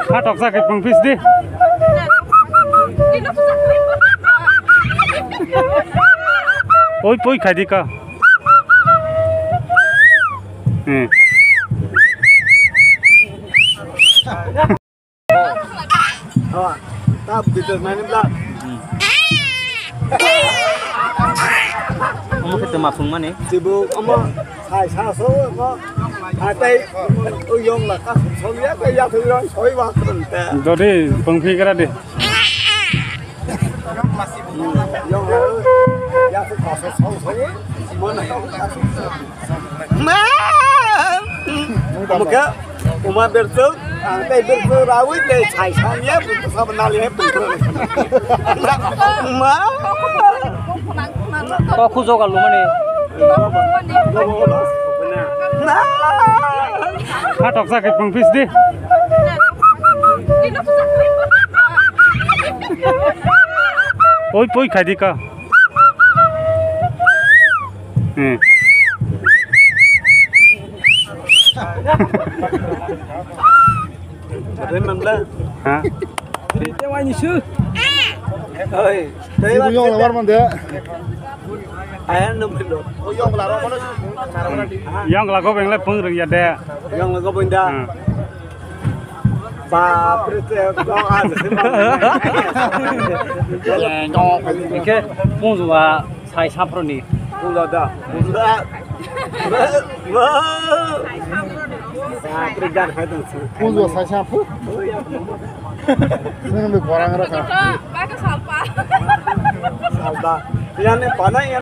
Hatok sakit pengpis di. Poi khai di ka. Ta bitter main lah. Kamu ketemu phun mana? Sibuk ama sai sa so ama atai uyong lah ka so ya ka ya thu rồi soi wa ta. Jadi pengpis kira di. Uyong ya thu ka so so mana ma Maka uma bertu tai bertu rawit le sai sa ya bertu sa bana le bertu ma Kau khusus kalau mana? Hatok sakit pengpis di. Poi khai di ka. Đấy mình lên. Hả? Dia wani su. Ơi, đấy Ibu yang lewat mana? ayah nemu dulu. Uyong lah mana? Yang lagu bengle peng ring ya de. Uyong lah kau benda. Ba perut kau ada. Oke, pun juga saya sapro ni. Bunda dah. Bunda. Terjar kau tu. Puzu saya pun. Saya ambil barang raka. Salda. Yang ni mana yang